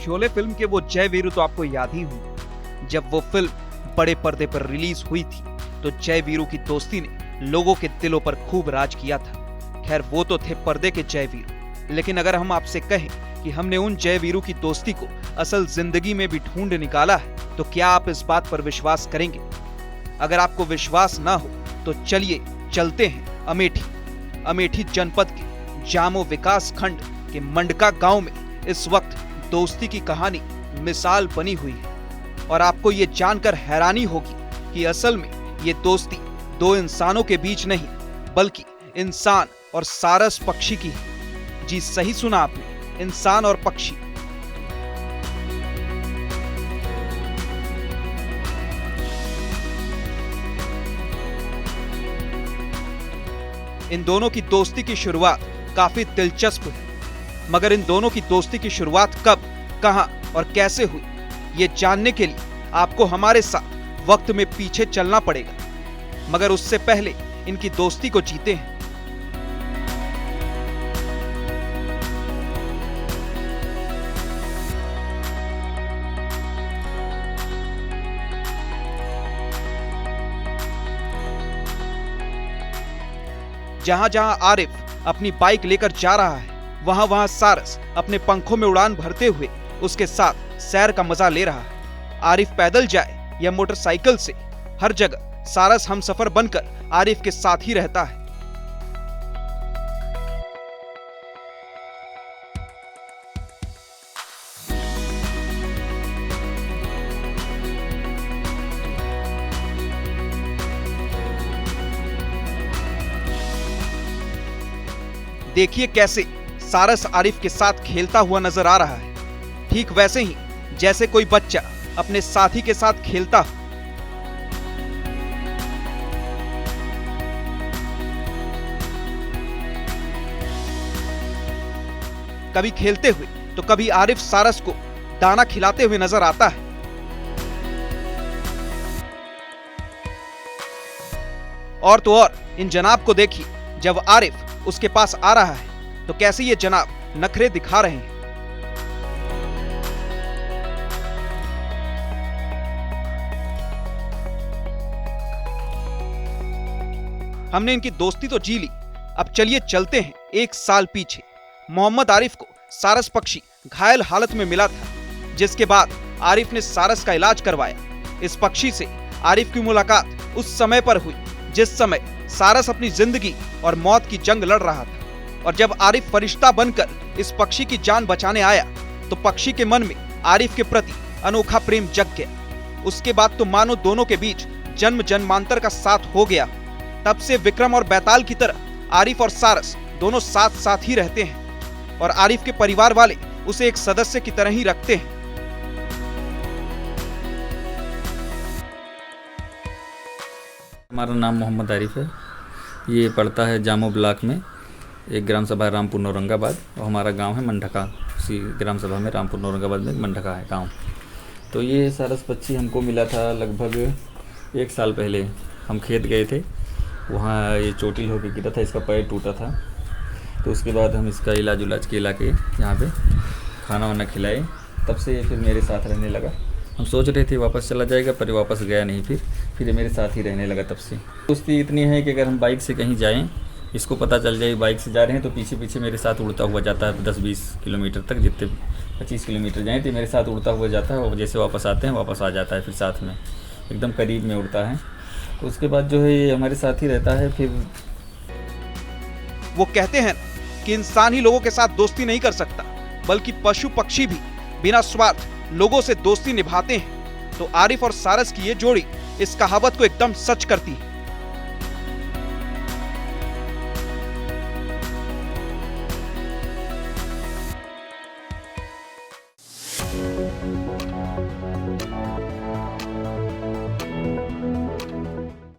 Sholay film के वो जय वीरू तो आपको याद ही होंगे। जब वो फिल्म बड़े पर्दे पर रिलीज हुई थी तो जय वीरू की दोस्ती ने लोगों के दिलों पर खूब राज किया था। खैर वो तो थे पर्दे के जय वीरू, लेकिन अगर हम आपसे कहें कि हमने उन जय वीरू की दोस्ती को असल जिंदगी में भी ढूंढ निकाला है तो क्या आप इस बात पर विश्वास करेंगे? अगर आपको विश्वास ना हो तो चलिए चलते हैं अमेठी जनपद के जामो विकास खंड के मंडका गांव में इस वक्त दोस्ती की कहानी मिसाल बनी हुई है। और आपको ये जानकर हैरानी होगी कि असल में ये दोस्ती दो इंसानों के बीच नहीं बल्कि इंसान और सारस पक्षी की है। जी सही सुना आपने, इंसान और पक्षी। इन दोनों की दोस्ती की शुरुआत काफी दिलचस्प है, मगर इन दोनों की दोस्ती की शुरुआत कब, कहां और कैसे हुई ये जानने के लिए आपको हमारे साथ वक्त में पीछे चलना पड़ेगा। मगर उससे पहले इनकी दोस्ती को जीते हैं। जहां जहां आरिफ अपनी बाइक लेकर जा रहा है वहां वहां सारस अपने पंखों में उड़ान भरते हुए उसके साथ सैर का मजा ले रहा है। आरिफ पैदल जाए या मोटरसाइकिल से, हर जगह सारस हमसफर बनकर आरिफ के साथ ही रहता है। देखिए कैसे सारस आरिफ के साथ खेलता हुआ नजर आ रहा है, ठीक वैसे ही जैसे कोई बच्चा अपने साथी के साथ खेलता हो। कभी खेलते हुए तो कभी आरिफ सारस को दाना खिलाते हुए नजर आता है। और तो और इन जनाब को देखिए, जब आरिफ उसके पास आ रहा है तो कैसे ये जनाब नखरे दिखा रहे हैं। हमने इनकी दोस्ती तो जी ली, अब चलिए चलते हैं 1 साल पीछे। मोहम्मद आरिफ को सारस पक्षी घायल हालत में मिला था, जिसके बाद आरिफ ने सारस का इलाज करवाया। इस पक्षी से आरिफ की मुलाकात उस समय पर हुई जिस समय सारस अपनी जिंदगी और मौत की जंग लड़ रहा था। और जब आरिफ फरिश्ता बनकर इस पक्षी की जान बचाने आया तो पक्षी के मन में आरिफ के प्रति अनोखा प्रेम जग गया। उसके बाद तो मानो दोनों के बीच जन्म जन्मांतर का साथ हो गया। तब से विक्रम और बैताल की तरह आरिफ और सारस दोनों साथ साथ ही रहते हैं और आरिफ के परिवार वाले उसे एक सदस्य की तरह ही रखते हैं। हमारा नाम मोहम्मद आरिफ है। ये पड़ता है जामो ब्लॉक में, एक ग्राम सभा रामपुर औरंगाबाद, और हमारा गांव है मंडका। उसी ग्राम सभा में रामपुर औरंगाबाद में मंडका है गांव। तो ये सारस पक्षी हमको मिला था लगभग 1 साल पहले। हम खेत गए थे, वहाँ ये चोटिल होकर गिरा था, इसका पैर टूटा था। तो उसके बाद हम इसका इलाज उलाज के के यहाँ पे खाना वाना खिलाए, तब से ये फिर मेरे साथ रहने लगा। हम सोच रहे थे वापस चला जाएगा, पर वापस गया नहीं। फिर ये मेरे साथ ही रहने लगा तब से। दोस्ती इतनी है कि अगर हम बाइक से कहीं जाएं, इसको पता चल जाए बाइक से जा रहे हैं तो पीछे पीछे मेरे साथ उड़ता हुआ जाता है। 10-20 किलोमीटर तक, जितने 25 किलोमीटर जाएँ तो मेरे साथ उड़ता हुआ जाता है। और जैसे वापस आते हैं वापस आ जाता है, फिर साथ में एकदम करीब में उड़ता है। तो उसके बाद जो है ये हमारे साथ ही रहता है। फिर वो कहते हैं कि इंसान ही लोगों के साथ दोस्ती नहीं कर सकता, बल्कि पशु पक्षी भी बिना स्वार्थ लोगों से दोस्ती निभाते हैं। तो आरिफ और सारस की ये जोड़ी इस कहावत को एकदम सच करती है।